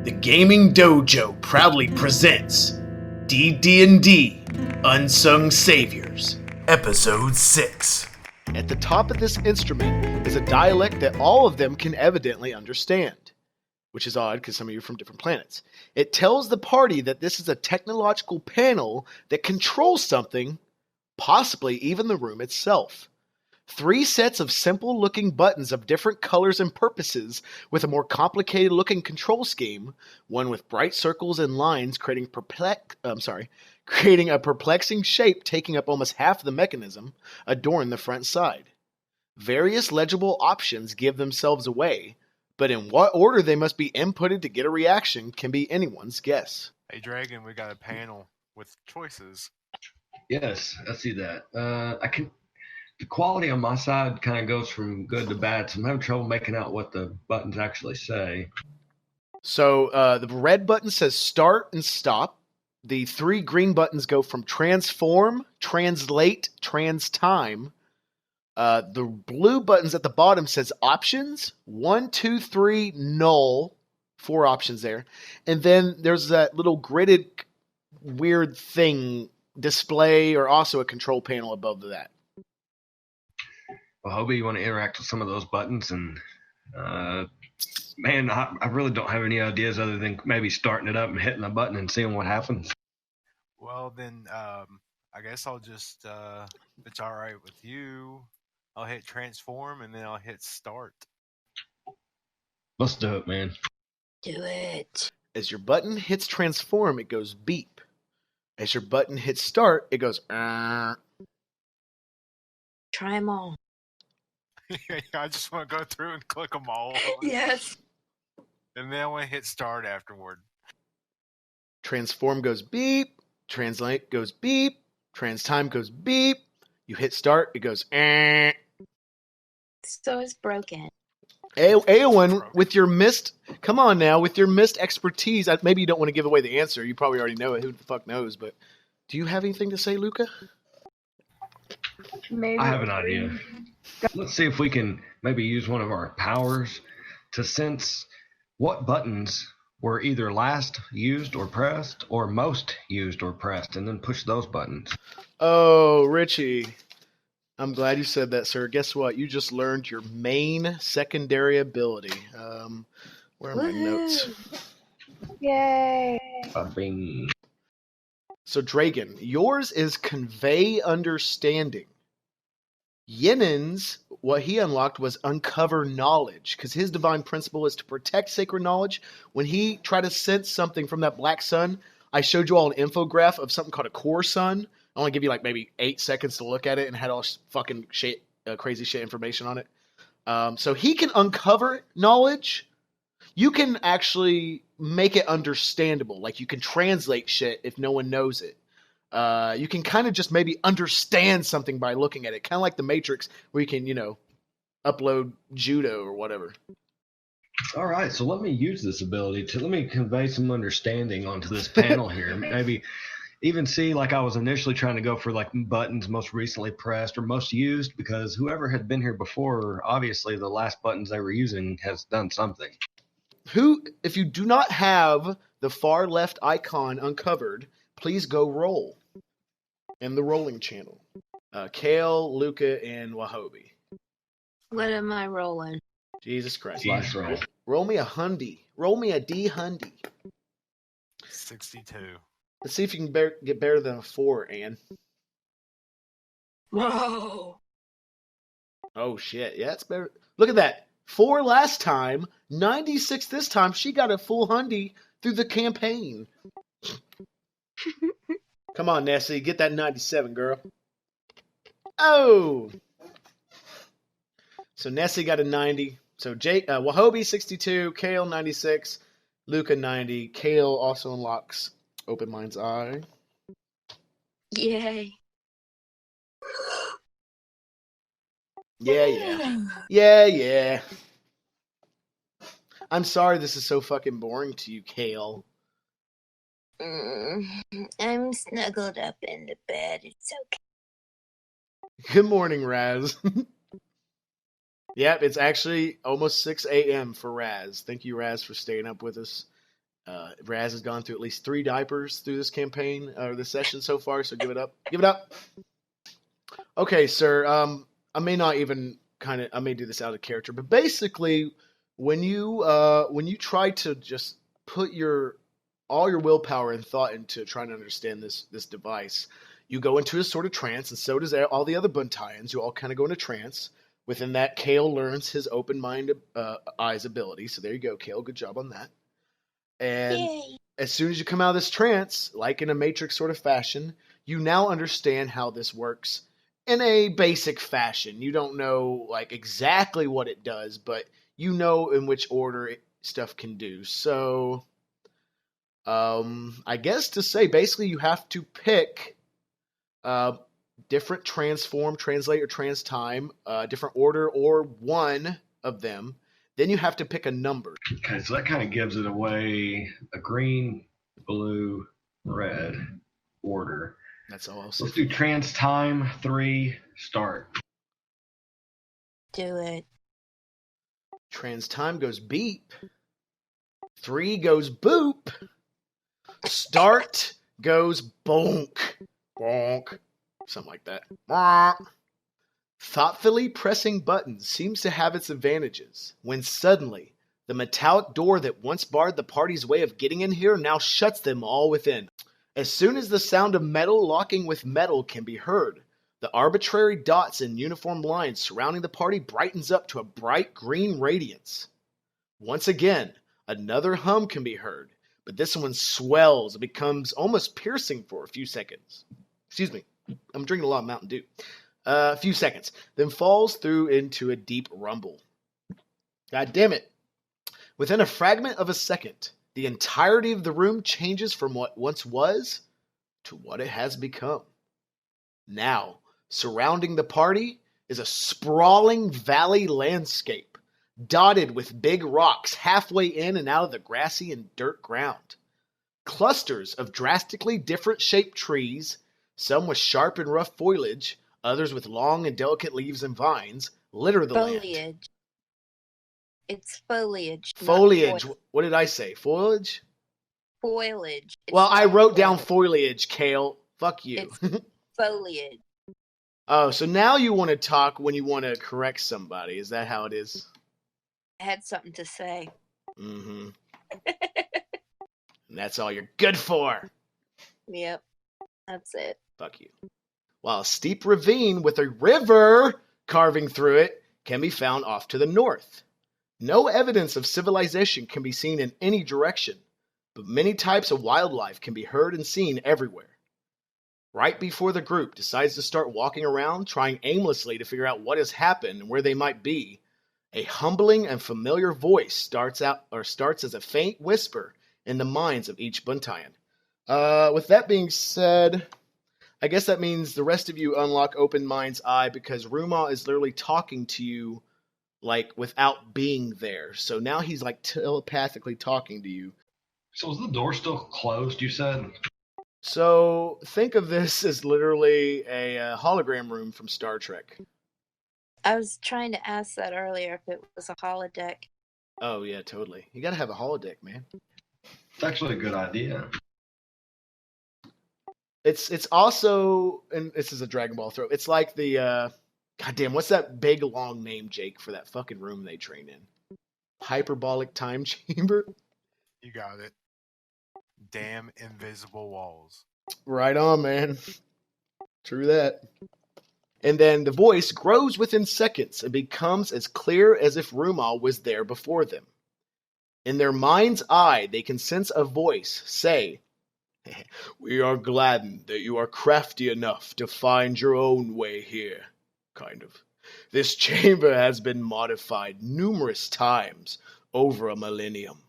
The Gaming Dojo proudly presents DDnD Unsung Saviors, Episode 6. At the top of this instrument is a dialect that all of them can evidently understand, which is odd because some of you are from different planets. It tells the party that this is a technological panel that controls something, possibly even the room itself. 3 sets of simple-looking buttons of different colors and purposes with a more complicated-looking control scheme, one with bright circles and lines creating a perplexing shape taking up almost half the mechanism, adorn the front side. Various legible options give themselves away, but in what order they must be inputted to get a reaction can be anyone's guess. Hey, Dragon, we got a panel with choices. Yes, I see that. The quality on my side kind of goes from good to bad, so I'm having trouble making out what the buttons actually say. So the red button says start and stop. The 3 green buttons go from transform, translate, trans time. The blue buttons at the bottom says options, 1, 2, 3, null, 4 options there. And then there's that little gridded weird thing, display, or also a control panel above that. Well, Hobie, you want to interact with some of those buttons? And, man, I really don't have any ideas other than maybe starting it up and hitting the button and seeing what happens. Well, then, I guess I'll just, if it's all right with you, I'll hit transform and then I'll hit start. Let's do it, man. Do it. As your button hits transform, it goes beep. As your button hits start, it goes Try them all. I just want to go through and click them all. Yes. And then I want to hit start afterward. Transform goes beep, translate goes beep, trans time goes beep. You hit start, it goes So it's broken. Aowen, with your missed, come on now, with your missed expertise, maybe you don't want to give away the answer. You probably already know it. Who the fuck knows? But do you have anything to say, Luca? Maybe. I have an idea. Let's see if we can maybe use one of our powers to sense what buttons were either last used or pressed or most used or pressed, and then push those buttons. Oh, Richie. I'm glad you said that, sir. Guess what? You just learned your main secondary ability. Where are my notes? Yay! Bing. So, Dragon, yours is convey understanding. Yenin's, what he unlocked was uncover knowledge, because his divine principle is to protect sacred knowledge. When he tried to sense something from that black sun, I showed you all an infograph of something called a core sun. I only give you like maybe 8 seconds to look at it and had all fucking shit, crazy shit information on it. So he can uncover knowledge. You can actually make it understandable. Like you can translate shit if no one knows it. You can kind of just maybe understand something by looking at it. Kind of like the Matrix where you can, upload judo or whatever. All right, so let me use this ability let me convey some understanding onto this panel here. Maybe even see, like I was initially trying to go for like buttons most recently pressed or most used, because whoever had been here before, obviously the last buttons they were using has done something. If you do not have the far left icon uncovered, please go roll in the rolling channel. Kale, Luca, and Wahobie. What am I rolling? Jesus Christ. Nice roll. Roll me a hundy. Roll me a D-hundy. 62. Let's see if you can get better than a 4, Ann. Whoa! Oh, shit. Yeah, it's better. Look at that. 4 last time, 96 this time. She got a full hundy through the campaign. Come on, Nessie. Get that 97, girl. Oh! So Nessie got a 90. So Wahobie 62, Kale 96, Luca 90. Kale also unlocks Open Mind's Eye. Yay. Yeah. I'm sorry this is so fucking boring to you, Kale. I'm snuggled up in the bed. It's okay. Good morning, Raz. Yep, it's actually almost 6 a.m. for Raz. Thank you, Raz, for staying up with us. Raz has gone through at least 3 diapers through this campaign or this session so far, so give it up. Give it up. Okay, sir. I may not even I may do this out of character, but basically, when you try to just put all your willpower and thought into trying to understand this device, you go into a sort of trance, and so does all the other Buntaians. You all kind of go into trance. Within that, Kale learns his open mind eyes ability. So there you go, Kale. Good job on that. And Yay. as soon as you come out of this trance, like in a Matrix sort of fashion, you now understand how this works in a basic fashion. You don't know like exactly what it does, but you know in which order stuff can do. So, I guess to say, basically, you have to pick different transform, translate, or trans time, different order, or one of them. Then you have to pick a number. Okay, so that kind of gives it away a green, blue, red order. That's all I'll say. Let's do trans time 3, start. Do it. Trans time goes beep. 3 goes boop. Start goes bonk. Bonk. Something like that. Bonk. Thoughtfully pressing buttons seems to have its advantages, when suddenly, the metallic door that once barred the party's way of getting in here now shuts them all within. As soon as the sound of metal locking with metal can be heard, the arbitrary dots in uniform lines surrounding the party brightens up to a bright green radiance. Once again, another hum can be heard, but this one swells and becomes almost piercing for a few seconds. Excuse me, I'm drinking a lot of Mountain Dew. A few seconds, then falls through into a deep rumble. God damn it. Within a fragment of a second, the entirety of the room changes from what once was to what it has become. Now, surrounding the party is a sprawling valley landscape, dotted with big rocks halfway in and out of the grassy and dirt ground. Clusters of drastically different shaped trees, some with sharp and rough foliage, others with long and delicate leaves and vines, litter the land. Foliage. It's foliage. not Foliage. fo- What did I say? Foliage? Foliage. It's Well, I not wrote down foliage. foliage, Kale. Fuck you. It's foliage. Oh, so now you want to talk when you want to correct somebody. Is that how it is? I had something to say. Mm-hmm. And that's all you're good for. Yep. That's it. Fuck you. While a steep ravine with a river carving through it can be found off to the north. No evidence of civilization can be seen in any direction, but many types of wildlife can be heard and seen everywhere. Right before the group decides to start walking around, trying aimlessly to figure out what has happened and where they might be, a humbling and familiar voice starts as a faint whisper in the minds of each Buntaian. With that being said, I guess that means the rest of you unlock Open Mind's Eye because Ruma is literally talking to you like without being there. So now he's like telepathically talking to you. So is the door still closed, you said? So think of this as literally a hologram room from Star Trek. I was trying to ask that earlier if it was a holodeck. Oh yeah, totally. You gotta have a holodeck, man. It's actually a good idea. It's also, and this is a Dragon Ball throw. It's like the goddamn, what's that big long name, Jake, for that fucking room they train in? Hyperbolic time chamber. You got it. Damn invisible walls. Right on, man. True that. And then the voice grows within seconds and becomes as clear as if Ruma was there before them. In their mind's eye, they can sense a voice say, "We are gladdened that you are crafty enough to find your own way here." Kind of. This chamber has been modified numerous times over a millennium,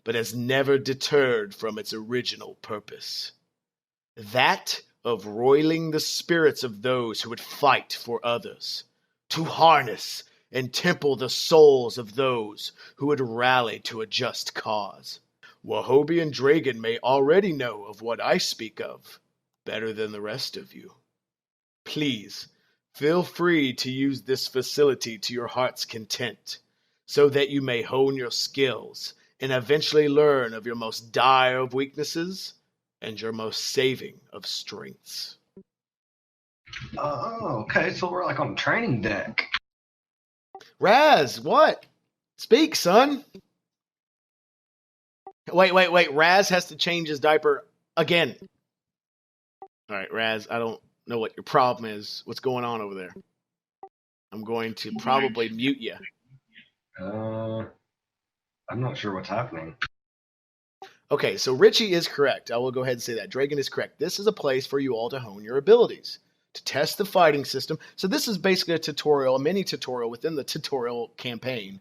but has never deterred from its original purpose. That of roiling the spirits of those who would fight for others, to harness and temple the souls of those who would rally to a just cause. Wahobie and Dragon may already know of what I speak of, better than the rest of you. Please, feel free to use this facility to your heart's content, so that you may hone your skills and eventually learn of your most dire of weaknesses and your most saving of strengths. Oh, okay. So we're like on the training deck. Raz, what? Speak, son. Wait. Raz has to change his diaper again. All right, Raz, I don't know what your problem is. What's going on over there? I'm going to probably mute you. I'm not sure what's happening. Okay, so Richie is correct. I will go ahead and say that. Dragon is correct. This is a place for you all to hone your abilities, to test the fighting system. So this is basically a tutorial, a mini tutorial within the tutorial campaign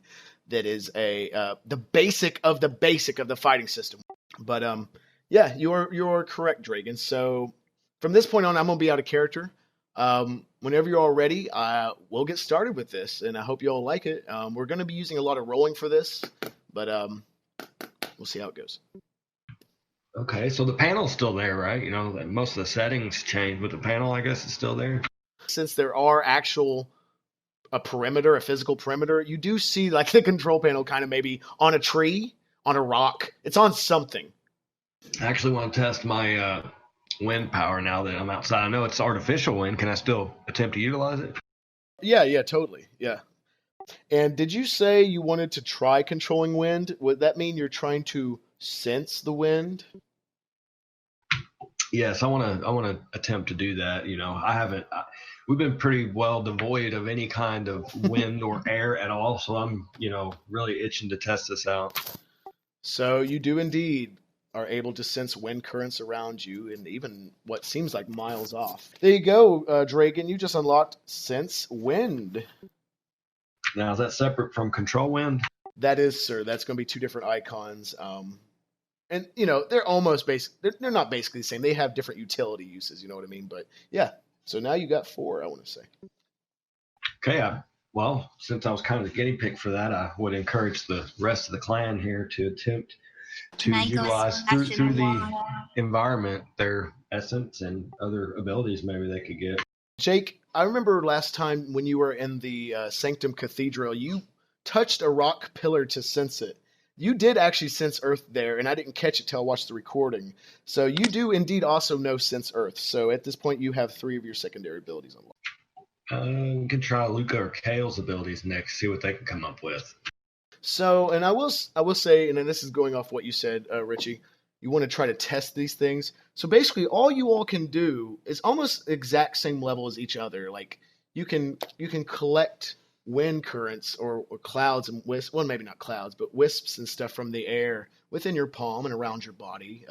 that is the basic of the fighting system. But yeah, you're correct, Dragon. So from this point on, I'm going to be out of character. Whenever you're all ready, we'll get started with this, and I hope you all like it. We're going to be using a lot of rolling for this, but we'll see how it goes. Okay, so the panel's still there, right? You know, most of the settings changed, but the panel, I guess, is still there. Since there are a physical perimeter, you do see like the control panel kind of maybe on a tree, on a rock. It's on something. I actually want to test my wind power now that I'm outside. I know it's artificial wind. Can I still attempt to utilize it? Yeah, totally. Yeah. And did you say you wanted to try controlling wind? Would that mean you're trying to sense the wind? Yes, I want to attempt to do that. You know, we've been pretty well devoid of any kind of wind or air at all. So I'm, really itching to test this out. So you do indeed are able to sense wind currents around you and even what seems like miles off. There you go, Dragon. You just unlocked Sense Wind. Now, is that separate from Control Wind? That is, sir. That's going to be two different icons. And, they're almost they're not basically the same. They have different utility uses, you know what I mean? But, yeah. So now you got 4, I want to say. Okay. Well, since I was kind of the guinea pig for that, I would encourage the rest of the clan here to attempt to utilize through the environment their essence and other abilities maybe they could get. Jake, I remember last time when you were in the Sanctum Cathedral, you touched a rock pillar to sense it. You did actually sense Earth there, and I didn't catch it till I watched the recording. So you do indeed also know Sense Earth. So at this point, you have 3 of your secondary abilities unlocked. We can try Luca or Kale's abilities next, see what they can come up with. So, and I will say, and then this is going off what you said, Richie, you want to try to test these things. So basically, all you all can do is almost exact same level as each other. Like you can collect wind currents or clouds and wisps. Well, maybe not clouds, but wisps and stuff from the air within your palm and around your body.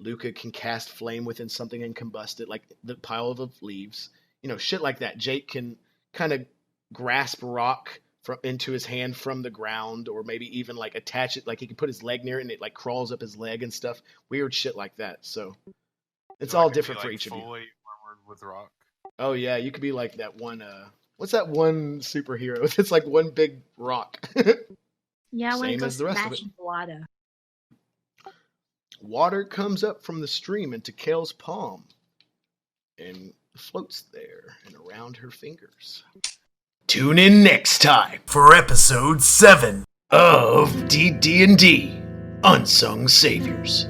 Luca can cast flame within something and combust it, like the pile of leaves. Shit like that. Jake can kind of grasp rock into his hand from the ground, or maybe even like attach it, like he can put his leg near it and it like crawls up his leg and stuff. Weird shit like that. So it's all different for each of you. Fully armored with rock. Oh yeah, you could be like that one. What's that one superhero? It's like one big rock. Yeah, I want to Same go as the rest of smash it. water. Water comes up from the stream into Kale's palm and floats there and around her fingers. Tune in next time for episode 7 of DDnD Unsung Saviors.